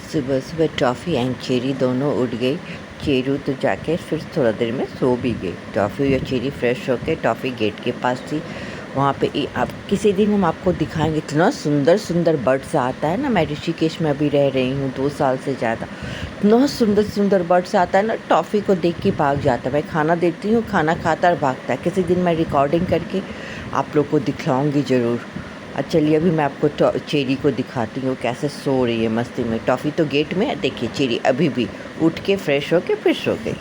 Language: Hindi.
सुबह सुबह टॉफ़ी एंड चेरी दोनों उठ गई। चेरू तो जाके फिर थोड़ा देर में सो भी गई। टॉफ़ी और चेरी फ्रेश होके टॉफ़ी गेट के पास थी। वहाँ पे आप किसी दिन हम आपको दिखाएंगे, इतना सुंदर सुंदर बर्ड्स आता है ना। मैं ऋषिकेश में अभी रह रही हूँ 2 साल से ज़्यादा। इतना सुंदर सुंदर बर्ड्स आता है ना, टॉफ़ी को देख के भाग जाता है। मैं खाना देती हूँ, खाना खाता और भागता है। किसी दिन मैं रिकॉर्डिंग करके आप लोग को दिखलाऊँगी ज़रूर। चलिए अभी मैं आपको चेरी को दिखाती हूँ कैसे सो रही है मस्ती में। टॉफ़ी तो गेट में है, देखिए चेरी अभी भी उठ के फ्रेश होके फिर सो गई।